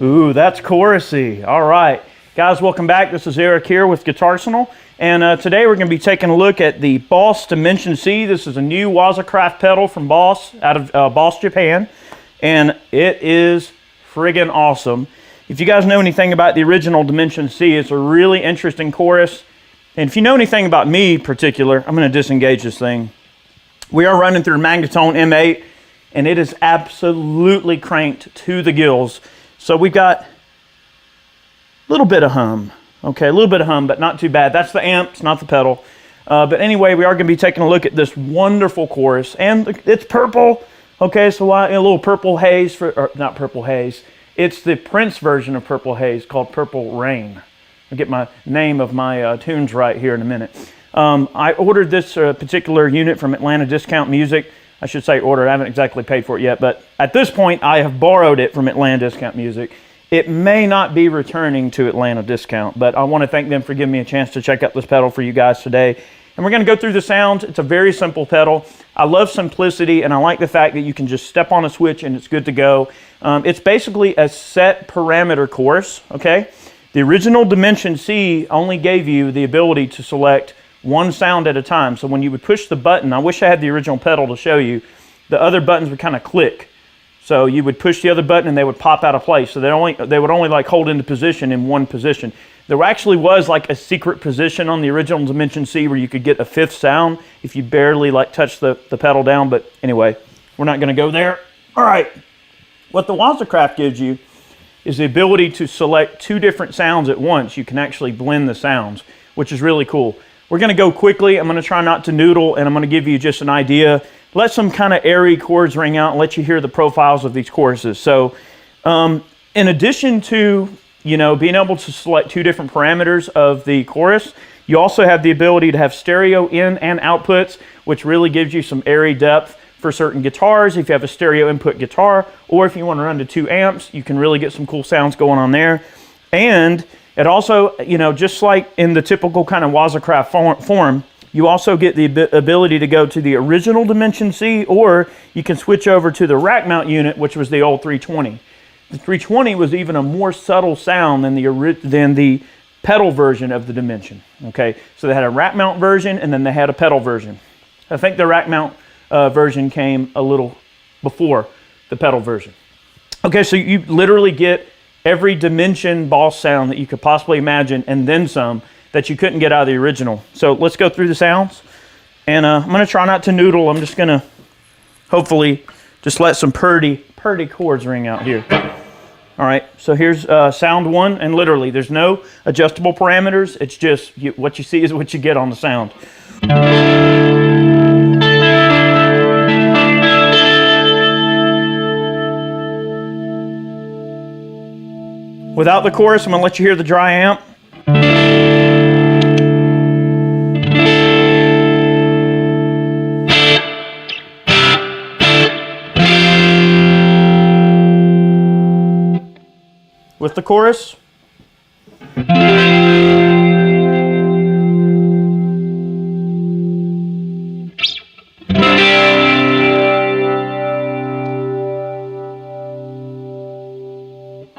Ooh, that's chorusy. All right. Guys, welcome back. This is Eric here with Guitarsenal. And today we're going to be taking a look at the Boss Dimension C. This is a new Waza craft pedal from Boss, out of Boss, Japan. And it is friggin' awesome. If you guys know anything about the original Dimension C, it's a really interesting chorus. And if you know anything about me in particular, I'm going to disengage this thing. We are running through Magnetone M8, and it is absolutely cranked to the gills. So we've got a little bit of hum. Okay, a little bit of hum, but not too bad. That's the amp, it's not the pedal. But anyway, we are going to be taking a look at this wonderful chorus. And it's purple. Okay, so a little purple haze, or not purple haze. It's the Prince version of Purple Haze called Purple Rain. I'll get my name of my tunes right here in a minute. I ordered this particular unit from Atlanta Discount Music. I should say ordered, I haven't exactly paid for it yet, but at this point I have borrowed it from Atlanta Discount Music. It may not be returning to Atlanta Discount, but I want to thank them for giving me a chance to check out this pedal for you guys today. And we're going to go through the sounds. It's a very simple pedal. I love simplicity, and I like the fact that you can just step on a switch and it's good to go. It's basically a set parameter chorus, okay? The original Dimension C only gave you the ability to select one sound at a time. So when you would push the button, I wish I had the original pedal to show you, the other buttons would kind of click. So you would push the other button and they would pop out of place. So they would only like hold into position in one position. There actually was like a secret position on the original Dimension C where you could get a fifth sound if you barely like touch the pedal down. But anyway, we're not going to go there. All right. What the Wazacraft gives you is the ability to select two different sounds at once. You can actually blend the sounds, which is really cool. We're going to go quickly. I'm going to try not to noodle, and I'm going to give you just an idea. Let some kind of airy chords ring out and let you hear the profiles of these choruses. So in addition to, being able to select two different parameters of the chorus, you also have the ability to have stereo in and outputs, which really gives you some airy depth for certain guitars. If you have a stereo input guitar, or if you want to run to 2 amps, you can really get some cool sounds going on there. And it also, you know, just like in the typical kind of Waza form, you also get the ability to go to the original Dimension C, or you can switch over to the rack mount unit, which was the old 320. The 320 was even a more subtle sound than the pedal version of the Dimension. Okay, so they had a rack mount version, and then they had a pedal version. I think the rack mount version came a little before the pedal version. Okay, so you literally get every Dimension Boss sound that you could possibly imagine, and then some, that you couldn't get out of the original. So let's go through the sounds, and I'm going to try not to noodle. I'm just going to hopefully just let some purdy chords ring out here. All right, so here's sound 1, and literally there's no adjustable parameters. It's just what you see is what you get on the sound. Without the chorus, I'm going to let you hear the dry amp. With the chorus.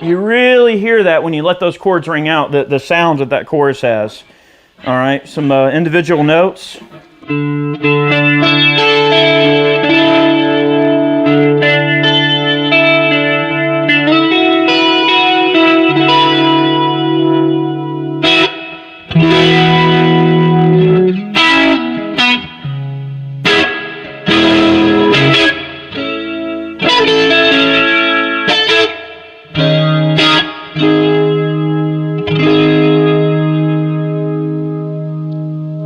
You really hear that when you let those chords ring out, the sounds that that chorus has. All right, some individual notes.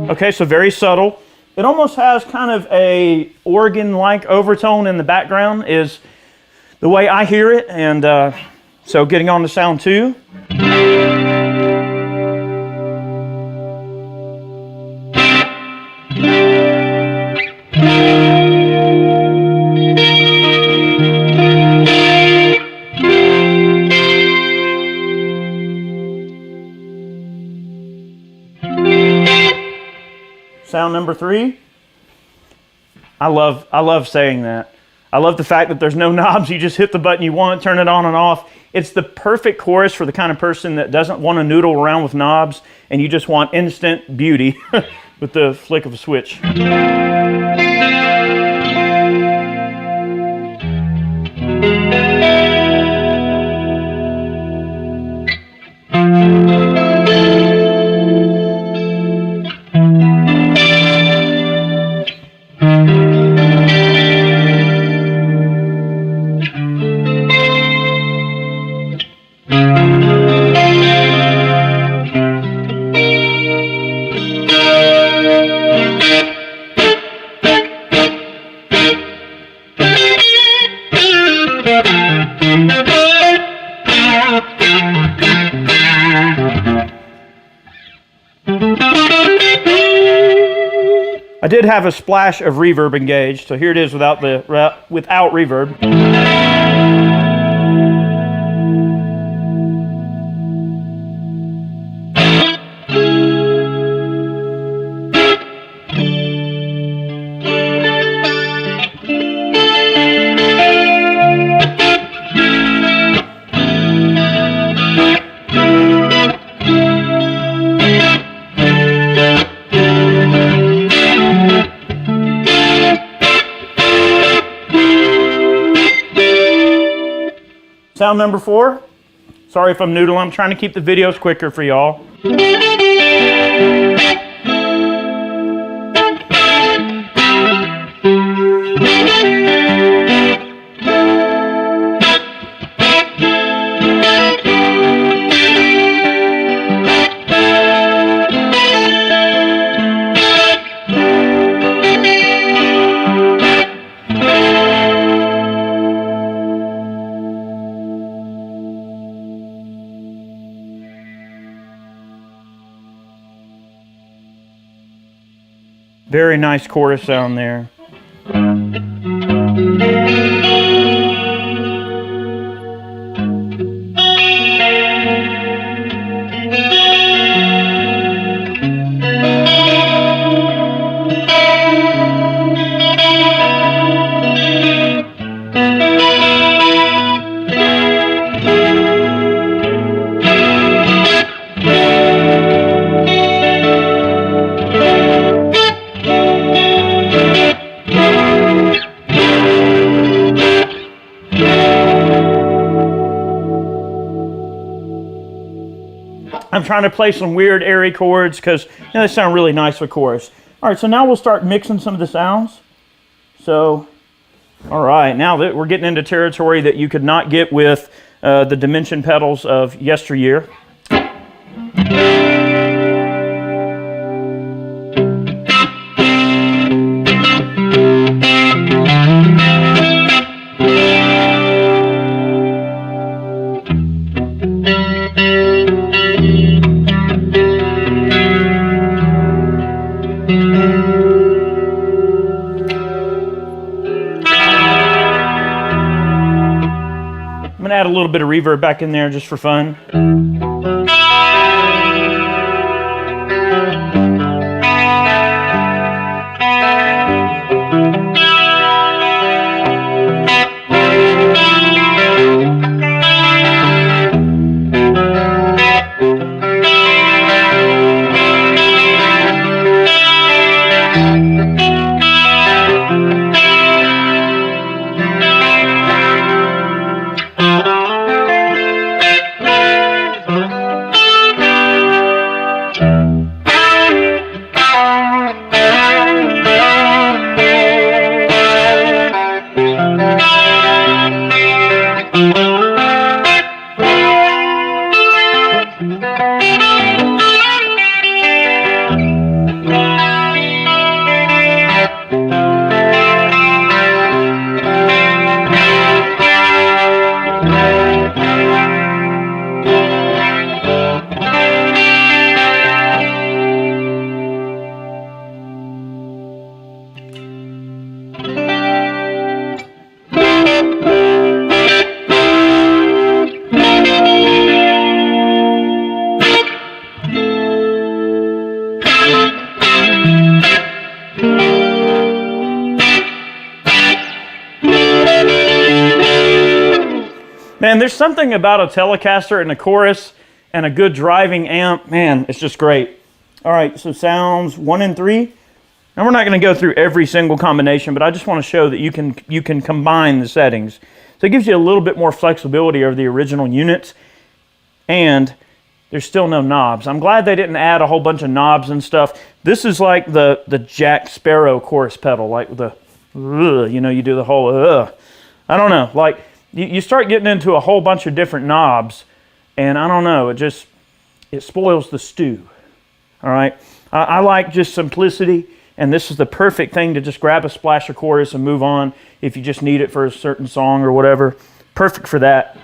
Okay, so very subtle. It almost has kind of a organ-like overtone in the background is the way I hear it. And so getting on to sound 2. Sound number 3. I love saying that. I love the fact that there's no knobs. You just hit the button you want, turn it on and off. It's the perfect chorus for the kind of person that doesn't want to noodle around with knobs, and you just want instant beauty with the flick of a switch. I did have a splash of reverb engaged, so here it is without reverb. Sound number 4. Sorry if I'm noodling. I'm trying to keep the videos quicker for y'all. Very nice chorus sound there. I'm trying to play some weird airy chords because they sound really nice with chorus. All right, so now we'll start mixing some of the sounds. So, all right, now that we're getting into territory that you could not get with the dimension pedals of yesteryear. I'm gonna add a little bit of reverb back in there just for fun. Man, there's something about a Telecaster and a chorus and a good driving amp. Man, it's just great. All right, so sounds 1 and 3. Now we're not going to go through every single combination, but I just want to show that you can combine the settings. So it gives you a little bit more flexibility over the original units, and there's still no knobs. I'm glad they didn't add a whole bunch of knobs and stuff. This is like the Jack Sparrow chorus pedal, like the, you do the whole, I don't know, like you start getting into a whole bunch of different knobs, and I don't know, it spoils the stew. All right, I like just simplicity, and this is the perfect thing to just grab a splash of chorus and move on if you just need it for a certain song or whatever. Perfect for that.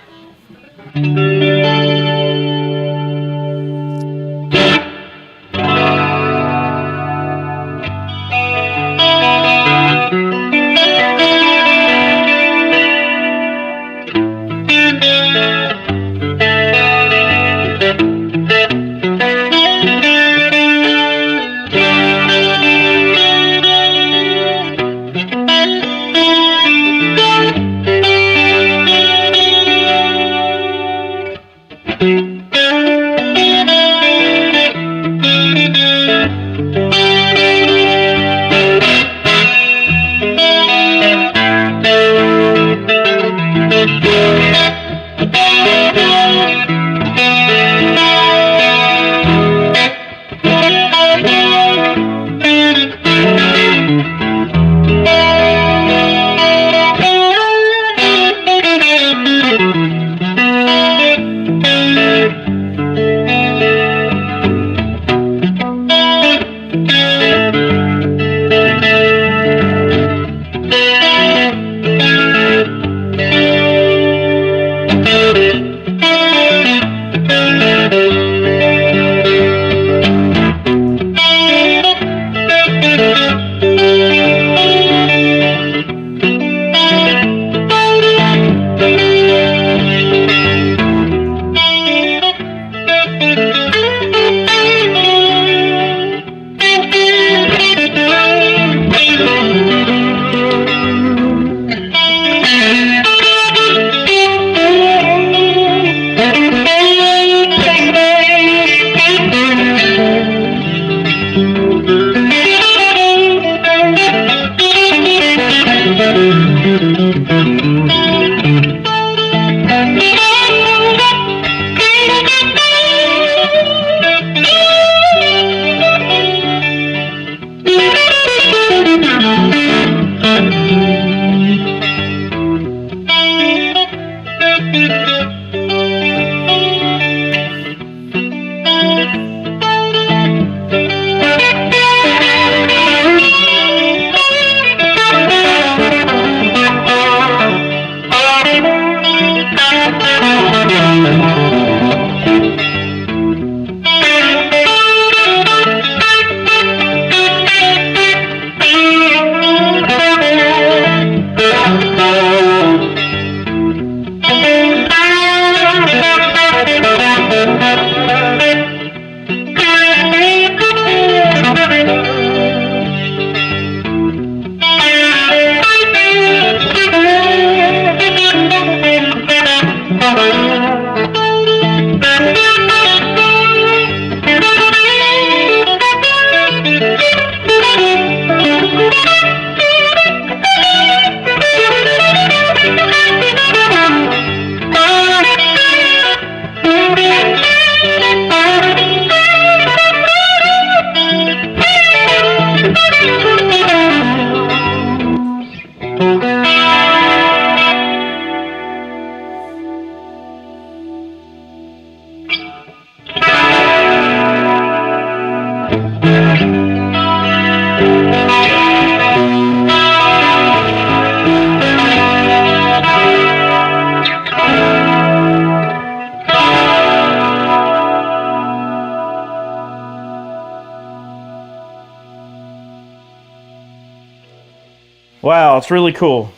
Wow, it's really cool.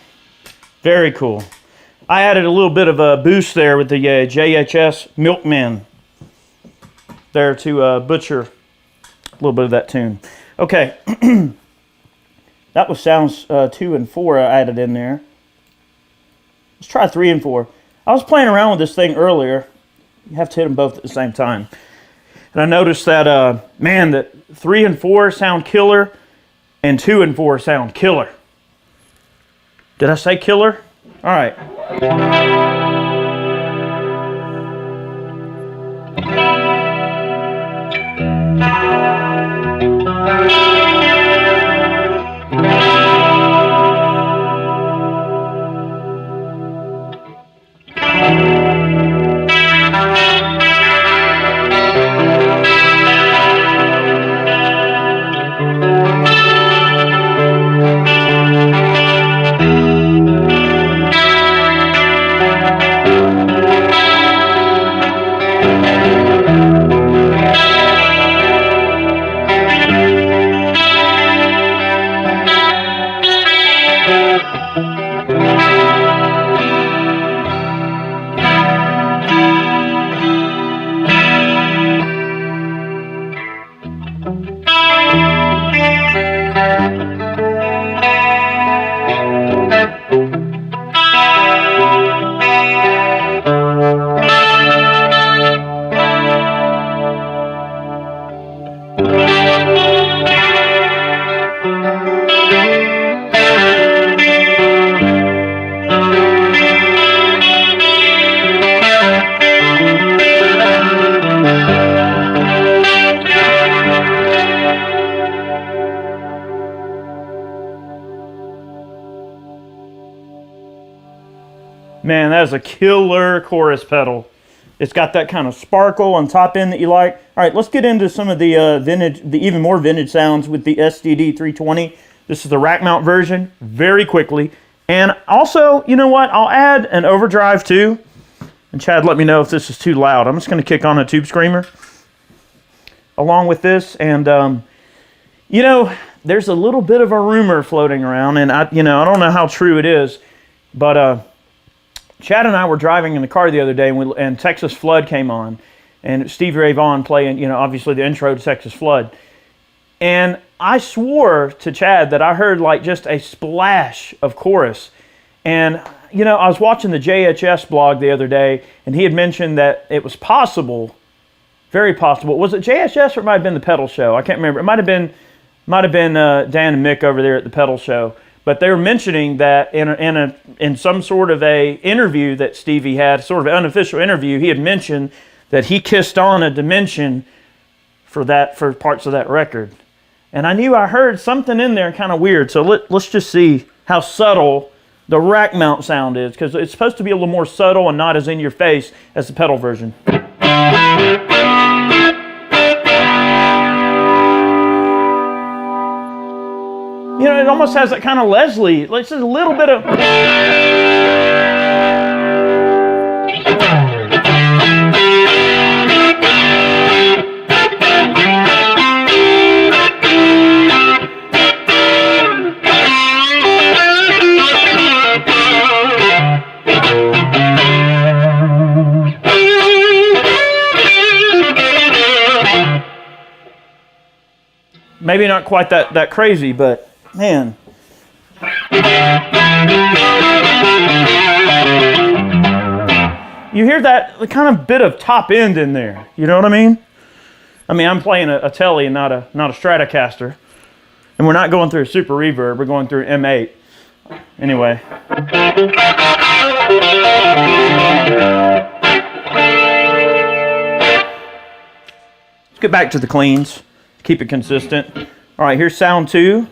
Very cool. I added a little bit of a boost there with the JHS Milkman there to butcher a little bit of that tune. Okay, that was sounds 2 and 4 I added in there. Let's try 3 and 4. I was playing around with this thing earlier. You have to hit them both at the same time. And I noticed that, man, that 3 and 4 sound killer and 2 and 4 sound killer. Did I say killer? All right. Man, that is a killer chorus pedal. It's got that kind of sparkle on top end that you like. All right, let's get into some of the the even more vintage sounds with the STD 320. This is the rack mount version, very quickly. And also, you know what? I'll add an overdrive too. And Chad, let me know if this is too loud. I'm just going to kick on a tube screamer along with this. And you know, there's a little bit of a rumor floating around, and I don't know how true it is, but Chad and I were driving in the car the other day, and Texas Flood came on, and Stevie Ray Vaughan playing, obviously the intro to Texas Flood. And I swore to Chad that I heard like just a splash of chorus. And, I was watching the JHS blog the other day, and he had mentioned that it was possible, very possible. Was it JHS or it might have been the Pedal Show? I can't remember. It might have been Dan and Mick over there at the Pedal Show. But they were mentioning that in some sort of a interview that Stevie had, sort of an unofficial interview, he had mentioned that he kissed on a dimension for parts of that record. And I knew I heard something in there kind of weird. So let's just see how subtle the rack mount sound is, because it's supposed to be a little more subtle and not as in your face as the pedal version. It almost has that kind of Leslie. It's just a little bit of... Maybe not quite that crazy, but... Man. you hear that kind of bit of top end in there. You know what I mean? I'm playing a Tele and not a Stratocaster. And we're not going through a super reverb, we're going through M8. Anyway. Let's get back to the cleans. Keep it consistent. All right, here's sound 2.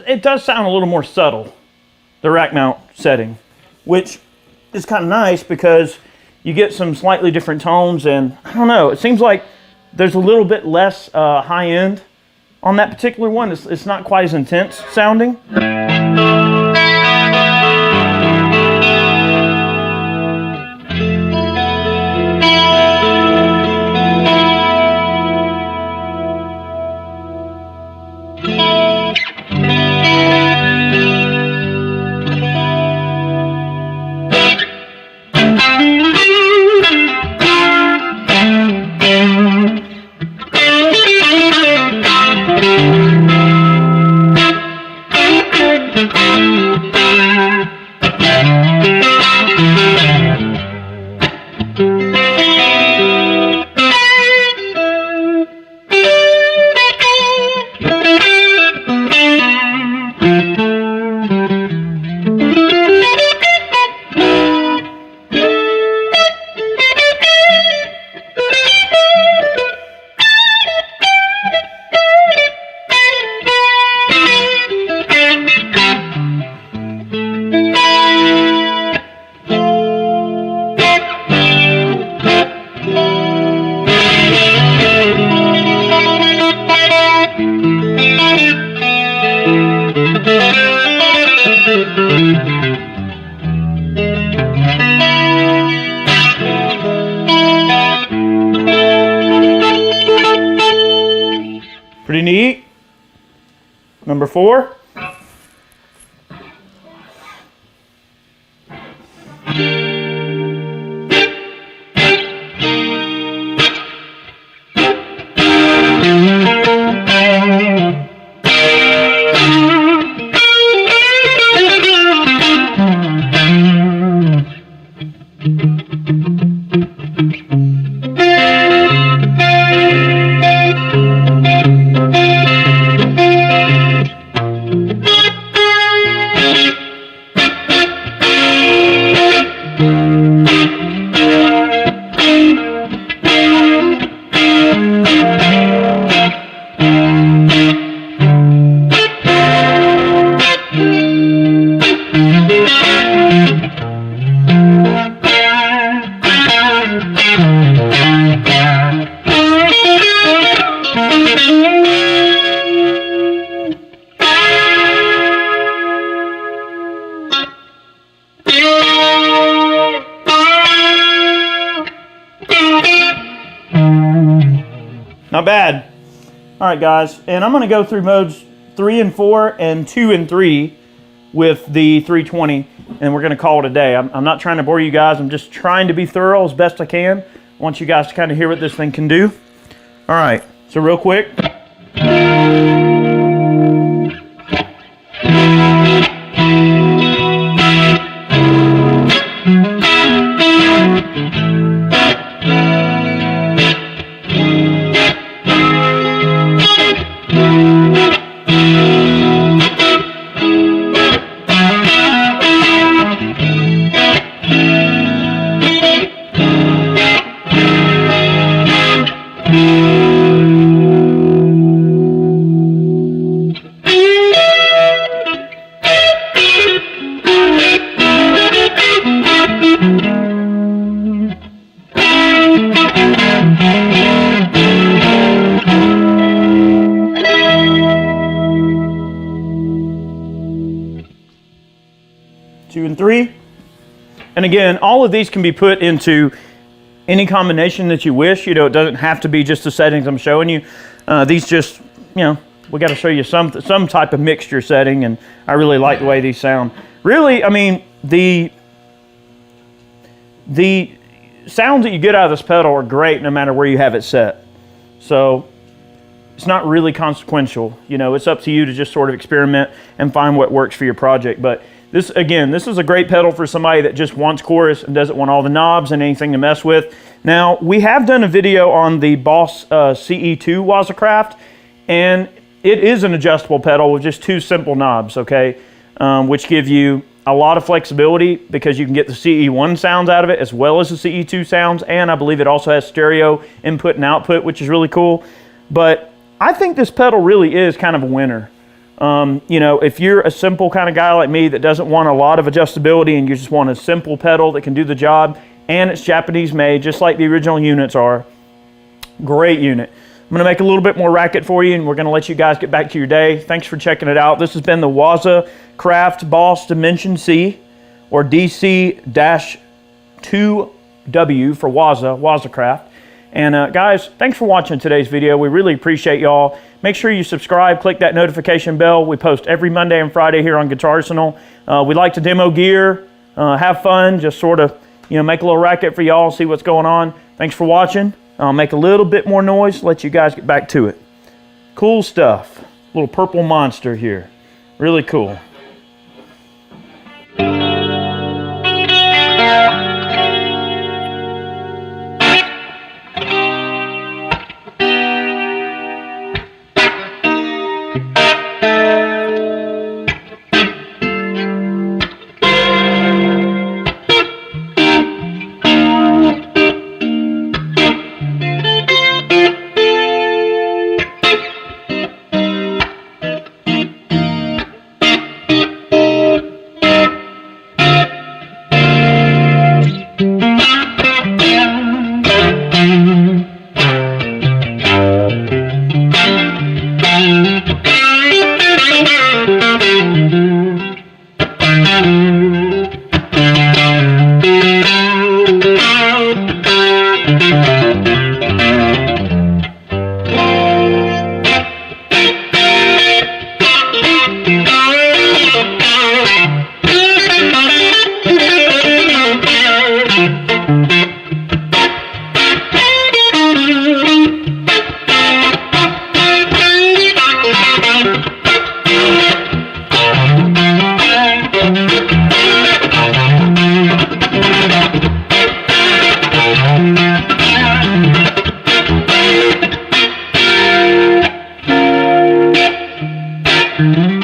It does sound a little more subtle, the rack mount setting, which is kind of nice because you get some slightly different tones, and I don't know, it seems like there's a little bit less high end on that particular one. It's not quite as intense sounding. Pretty neat. Number 4. Not bad. All right, guys, and I'm going to go through modes 3 and 4 and 2 and 3 with the 320, and we're going to call it a day. I'm not trying to bore you guys. I'm just trying to be thorough as best I can. I want you guys to kind of hear what this thing can do. All right, so real quick. 2 and 3. And again, all of these can be put into any combination that you wish. You know, it doesn't have to be just the settings I'm showing you. These just, you know, we got to show you some type of mixture setting, and I really like the way these sound. Really, I mean, the sounds that you get out of this pedal are great no matter where you have it set. So it's not really consequential. You know, it's up to you to just sort of experiment and find what works for your project. But this, again, this is a great pedal for somebody that just wants chorus and doesn't want all the knobs and anything to mess with. Now, we have done a video on the Boss CE2 Waza Craft, and it is an adjustable pedal with just 2 simple knobs, okay, which give you a lot of flexibility because you can get the CE1 sounds out of it as well as the CE2 sounds, and I believe it also has stereo input and output, which is really cool. But I think this pedal really is kind of a winner. You know, if you're a simple kind of guy like me that doesn't want a lot of adjustability and you just want a simple pedal that can do the job, and it's Japanese made, just like the original units are, great unit. I'm going to make a little bit more racket for you, and we're going to let you guys get back to your day. Thanks for checking it out. This has been the Waza Craft Boss Dimension C, or DC-2W for Waza Craft. And guys, thanks for watching today's video. We really appreciate y'all. Make sure you subscribe, click that notification bell. We post every Monday and Friday here on Guitarsenal. We like to demo gear, have fun, just sort of, you know, make a little racket for y'all, see what's going on. Thanks for watching. I'll make a little bit more noise, let you guys get back to it. Cool stuff. Little purple monster here. Really cool. Mm-hmm.